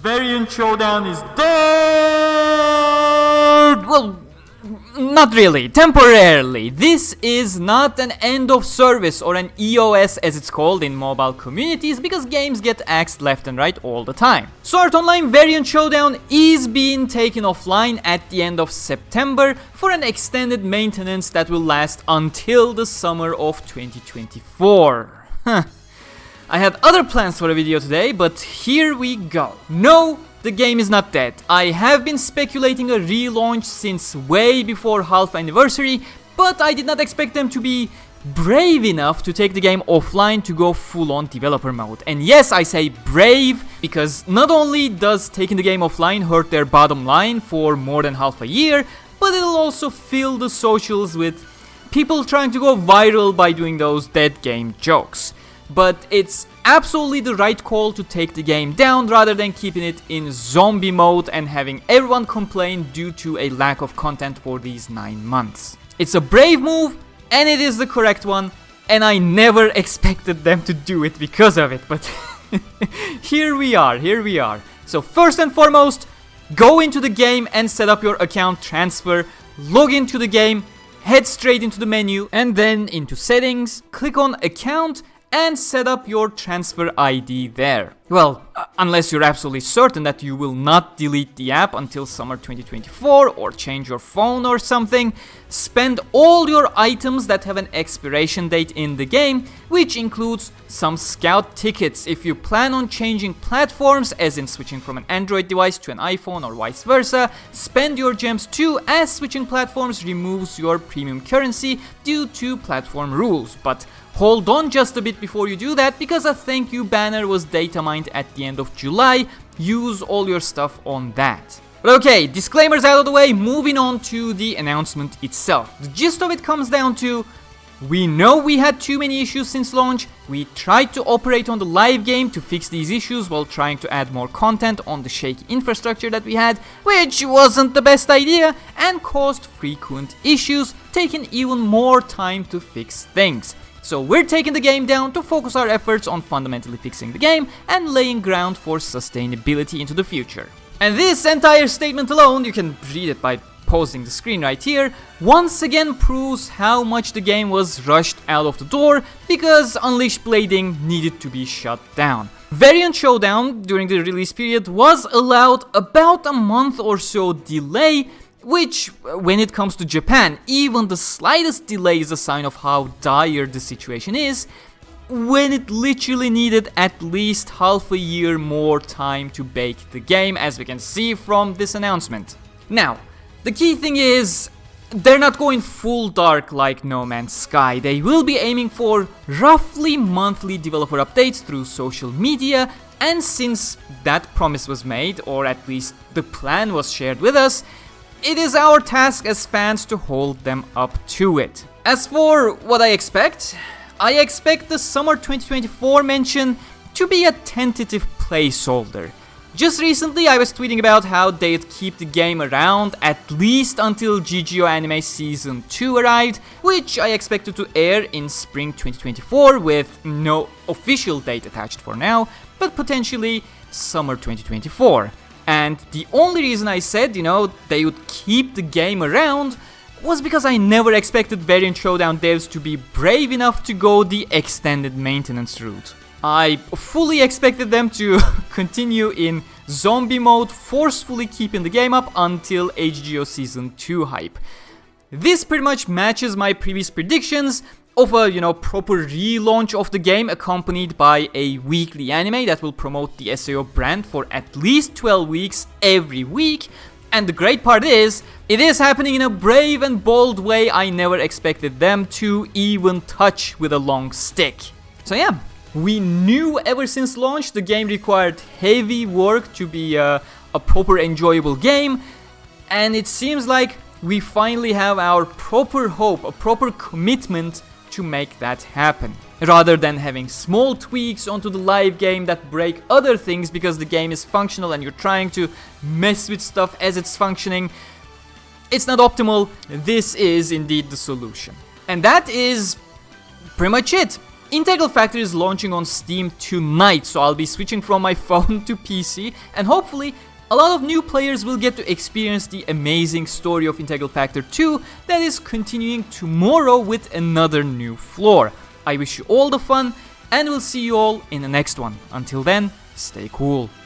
Variant Showdown is dead! Well, not really, temporarily. This is not an end of service or an EOS as it's called in mobile communities, because games get axed left and right all the time. So Art Online Variant Showdown is being taken offline at the end of September for an extended maintenance that will last until the summer of 2024. I had other plans for a video today, but here we go. No, the game is not dead. I have been speculating a relaunch since way before half anniversary, but I did not expect them to be brave enough to take the game offline to go full-on developer mode. And yes, I say brave, because not only does taking the game offline hurt their bottom line for more than half a year, but it'll also fill the socials with people trying to go viral by doing those dead game jokes. But it's absolutely the right call to take the game down rather than keeping it in zombie mode and having everyone complain due to a lack of content for these 9 months. It's a brave move, and it is the correct one, and I never expected them to do it because of it, but here we are. So first and foremost, go into the game and set up your account transfer, log into the game, head straight into the menu, and then into settings, click on account, and set up your transfer ID there. Well, unless you're absolutely certain that you will not delete the app until summer 2024 or change your phone or something, spend all your items that have an expiration date in the game, which includes some scout tickets if you plan on changing platforms, as in switching from an Android device to an iPhone or vice versa. Spend your gems too, as switching platforms removes your premium currency due to platform rules. But hold on just a bit before you do that, because a thank you banner was data mined at the end of July. Use all your stuff on that. But okay, disclaimers out of the way, moving on to the announcement itself. The gist of it comes down to, we know we had too many issues since launch. We tried to operate on the live game to fix these issues while trying to add more content on the shaky infrastructure that we had, which wasn't the best idea and caused frequent issues, taking even more time to fix things. So we're taking the game down to focus our efforts on fundamentally fixing the game and laying ground for sustainability into the future. And this entire statement alone, you can read it by pausing the screen right here, once again proves how much the game was rushed out of the door because Unleashed Blading needed to be shut down. Variant Showdown during the release period was allowed about a month or so delay, which, when it comes to Japan, even the slightest delay is a sign of how dire the situation is, when it literally needed at least half a year more time to bake the game, as we can see from this announcement. Now, the key thing is, they're not going full dark like No Man's Sky. They will be aiming for roughly monthly developer updates through social media, and since that promise was made, or at least the plan was shared with us, it is our task as fans to hold them up to it. As for what I expect the summer 2024 mention to be a tentative placeholder. Just recently I was tweeting about how they'd keep the game around at least until GGO Anime Season 2 arrived, which I expected to air in spring 2024 with no official date attached for now, but potentially summer 2024. And the only reason I said, they would keep the game around was because I never expected Variant Showdown devs to be brave enough to go the extended maintenance route. I fully expected them to continue in zombie mode, forcefully keeping the game up until HGO Season 2 hype. This pretty much matches my previous predictions of a, proper relaunch of the game accompanied by a weekly anime that will promote the SAO brand for at least 12 weeks every week. And the great part is, it is happening in a brave and bold way I never expected them to even touch with a long stick. So yeah, we knew ever since launch the game required heavy work to be a proper enjoyable game, and it seems like we finally have our proper hope, a proper commitment to make that happen. Rather than having small tweaks onto the live game that break other things because the game is functional and you're trying to mess with stuff as it's functioning. It's not optimal. This is indeed the solution. And that is pretty much it. Integral Factory is launching on Steam tonight, so I'll be switching from my phone to PC, and hopefully a lot of new players will get to experience the amazing story of Integral Factor 2 that is continuing tomorrow with another new floor. I wish you all the fun, and we'll see you all in the next one. Until then, stay cool.